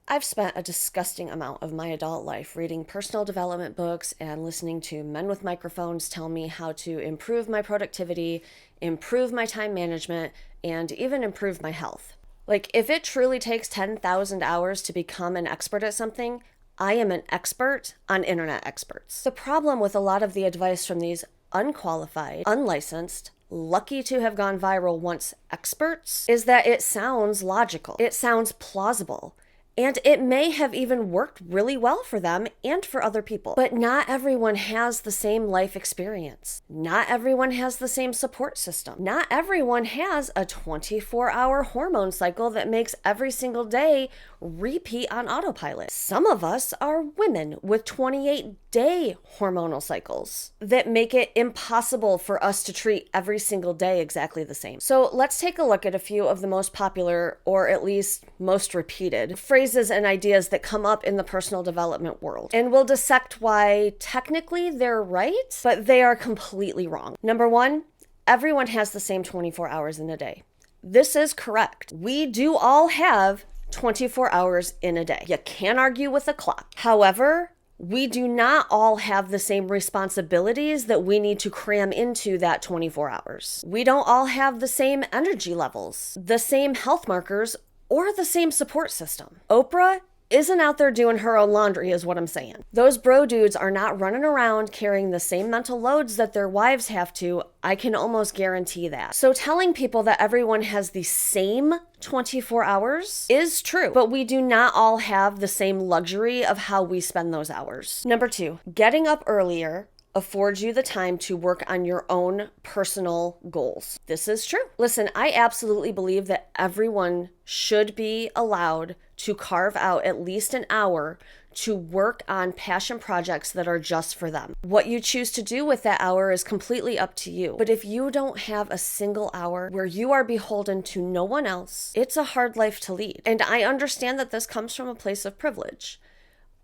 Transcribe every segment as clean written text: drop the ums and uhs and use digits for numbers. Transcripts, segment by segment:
I've spent a disgusting amount of my adult life reading personal development books and listening to men with microphones tell me how to improve my productivity, improve my time management, and even improve my health. Like, if it truly takes 10,000 hours to become an expert at something, I am an expert on internet experts. The problem with a lot of the advice from these unqualified, unlicensed, lucky to have gone viral once experts is that it sounds logical, it sounds plausible. And it may have even worked really well for them and for other people. But not everyone has the same life experience. Not everyone has the same support system. Not everyone has a 24-hour hormone cycle that makes every single day repeat on autopilot. Some of us are women with 28-day hormonal cycles that make it impossible for us to treat every single day exactly the same. So let's take a look at a few of the most popular, or at least most repeated, phrases and ideas that come up in the personal development world. And we'll dissect why technically they're right, but they are completely wrong. Number one, everyone has the same 24 hours in a day. This is correct. We do all have 24 hours in a day. You can't argue with a clock. However, we do not all have the same responsibilities that we need to cram into that 24 hours. We don't all have the same energy levels, the same health markers, or the same support system. Oprah isn't out there doing her own laundry is what I'm saying. Those bro dudes are not running around carrying the same mental loads that their wives have to. I can almost guarantee that. So telling people that everyone has the same 24 hours is true, but we do not all have the same luxury of how we spend those hours. Number two, getting up earlier affords you the time to work on your own personal goals. This is true. Listen, I absolutely believe that everyone should be allowed to carve out at least an hour to work on passion projects that are just for them. What you choose to do with that hour is completely up to you. But if you don't have a single hour where you are beholden to no one else, it's a hard life to lead. And I understand that this comes from a place of privilege.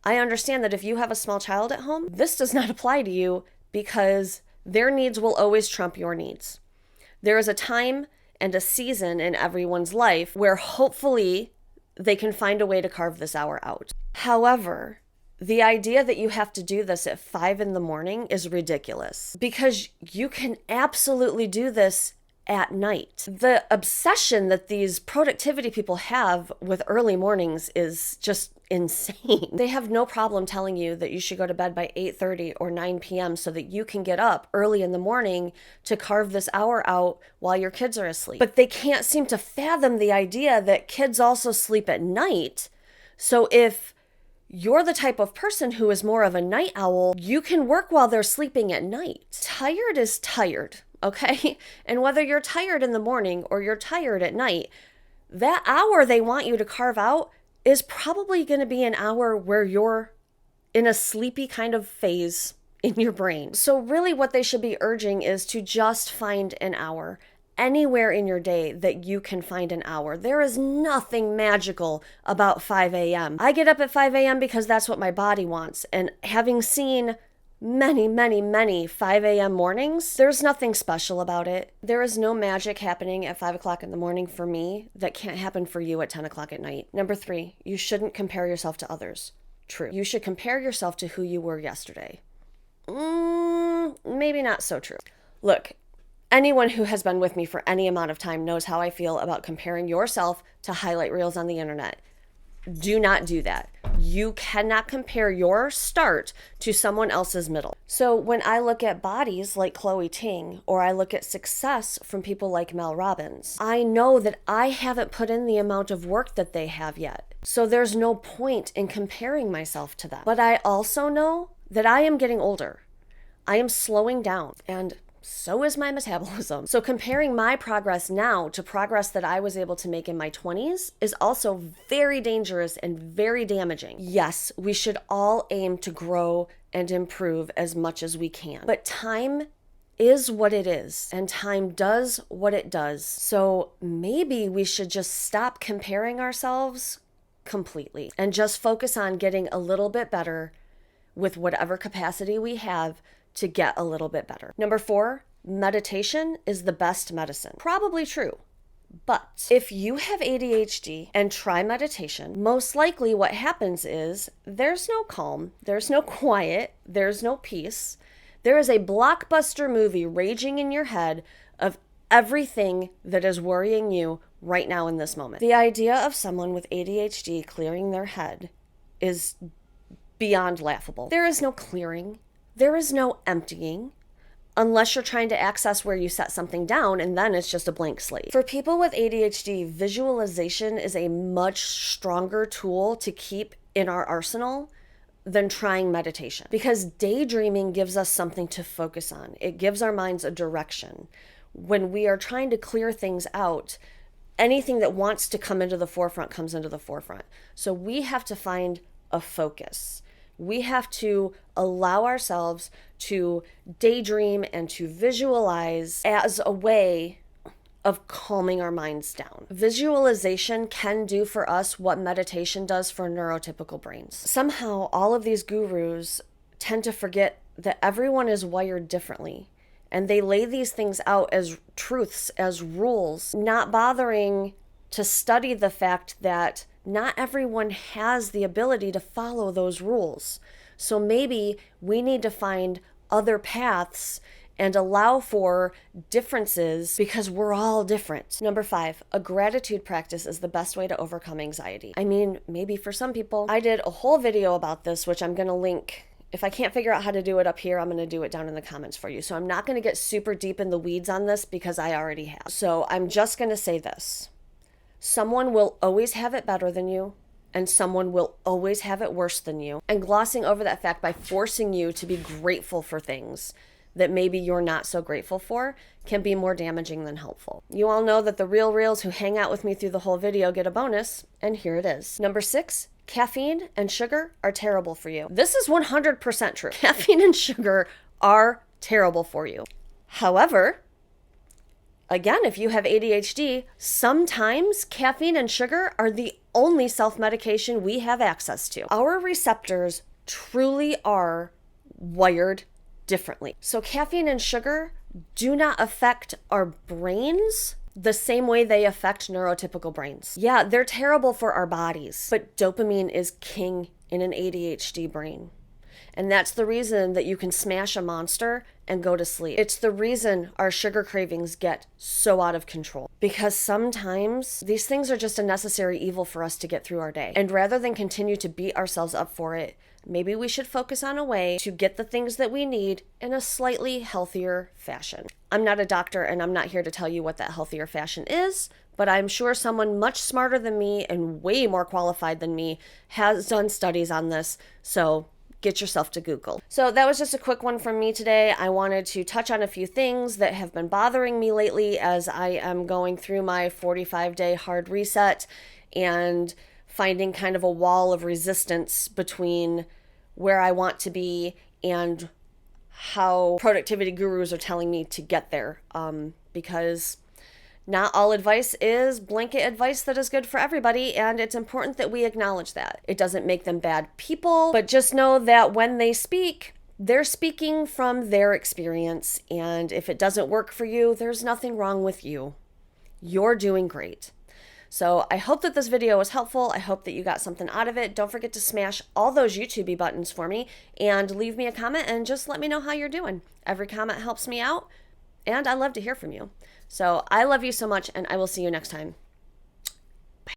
I understand that if you have a small child at home, this does not apply to you because their needs will always trump your needs. There is a time and a season in everyone's life where hopefully they can find a way to carve this hour out. However, the idea that you have to do this at 5 a.m. is ridiculous because you can absolutely do this at night. The obsession that these productivity people have with early mornings is just insane. They have no problem telling you that you should go to bed by 8:30 or 9 p.m. so that you can get up early in the morning to carve this hour out while your kids are asleep. But they can't seem to fathom the idea that kids also sleep at night. So if you're the type of person who is more of a night owl, you can work while they're sleeping at night. Tired is tired, okay? And whether you're tired in the morning or you're tired at night, that hour they want you to carve out is probably going to be an hour where you're in a sleepy kind of phase in your brain. So really what they should be urging is to just find an hour anywhere in your day that you can find an hour. There is nothing magical about 5 a.m. I get up at 5 a.m. because that's what my body wants. And having seen many 5 a.m. mornings, there's nothing special about it. There is no magic happening at 5 o'clock in the morning for me that can't happen for you at 10 o'clock at night. Number three, you shouldn't compare yourself to others. True. You should compare yourself to who you were yesterday. Maybe not so true. Look, anyone who has been with me for any amount of time knows how I feel about comparing yourself to highlight reels on the internet. Do not do that. You cannot compare your start to someone else's middle. So when I look at bodies like Chloe Ting, or I look at success from people like Mel Robbins, I know that I haven't put in the amount of work that they have yet. So there's no point in comparing myself to them. But I also know that I am getting older. I am slowing down, and so is my metabolism. So comparing my progress now to progress that I was able to make in my 20s is also very dangerous and very damaging. Yes, we should all aim to grow and improve as much as we can. But time is what it is, and time does what it does. So maybe we should just stop comparing ourselves completely and just focus on getting a little bit better with whatever capacity we have to get a little bit better. Number four, meditation is the best medicine. Probably true. But if you have ADHD and try meditation, most likely what happens is there's no calm, there's no quiet, there's no peace. There is a blockbuster movie raging in your head of everything that is worrying you right now in this moment. The idea of someone with ADHD clearing their head is beyond laughable. There is no clearing. There is no emptying. Unless you're trying to access where you set something down, and then it's just a blank slate. For people with ADHD, visualization is a much stronger tool to keep in our arsenal than trying meditation, because daydreaming gives us something to focus on. It gives our minds a direction. When we are trying to clear things out, anything that wants to come into the forefront comes into the forefront. So we have to find a focus. We have to allow ourselves to daydream and to visualize as a way of calming our minds down. Visualization can do for us what meditation does for neurotypical brains. Somehow, all of these gurus tend to forget that everyone is wired differently, and they lay these things out as truths, as rules, not bothering to study the fact that not everyone has the ability to follow those rules. So maybe we need to find other paths and allow for differences because we're all different. Number 5, a gratitude practice is the best way to overcome anxiety. I mean, maybe for some people. I did a whole video about this, which I'm going to link. If I can't figure out how to do it up here, I'm going to do it down in the comments for you. So I'm not going to get super deep in the weeds on this because I already have. So I'm just going to say this. Someone will always have it better than you, and someone will always have it worse than you. And glossing over that fact by forcing you to be grateful for things that maybe you're not so grateful for can be more damaging than helpful. You all know that the real reals who hang out with me through the whole video get a bonus, and here it is. Number 6, caffeine and sugar are terrible for you. This is 100% true. Caffeine and sugar are terrible for you. However, again, if you have ADHD, sometimes caffeine and sugar are the only self-medication we have access to. Our receptors truly are wired differently. So caffeine and sugar do not affect our brains the same way they affect neurotypical brains. Yeah, they're terrible for our bodies, but dopamine is king in an ADHD brain. And that's the reason that you can smash a monster and go to sleep. It's the reason our sugar cravings get so out of control. Because sometimes these things are just a necessary evil for us to get through our day. And rather than continue to beat ourselves up for it, maybe we should focus on a way to get the things that we need in a slightly healthier fashion. I'm not a doctor, and I'm not here to tell you what that healthier fashion is, but I'm sure someone much smarter than me and way more qualified than me has done studies on this. So get yourself to Google. So that was just a quick one from me today. I wanted to touch on a few things that have been bothering me lately as I am going through my 45-day hard reset and finding kind of a wall of resistance between where I want to be and how productivity gurus are telling me to get there. Because not all advice is blanket advice that is good for everybody, and it's important that we acknowledge that. It doesn't make them bad people, but just know that when they speak, they're speaking from their experience, and if it doesn't work for you, there's nothing wrong with you. You're doing great. So I hope that this video was helpful. I hope that you got something out of it. Don't forget to smash all those YouTube buttons for me and leave me a comment and just let me know how you're doing. Every comment helps me out, and I love to hear from you. So I love you so much, and I will see you next time.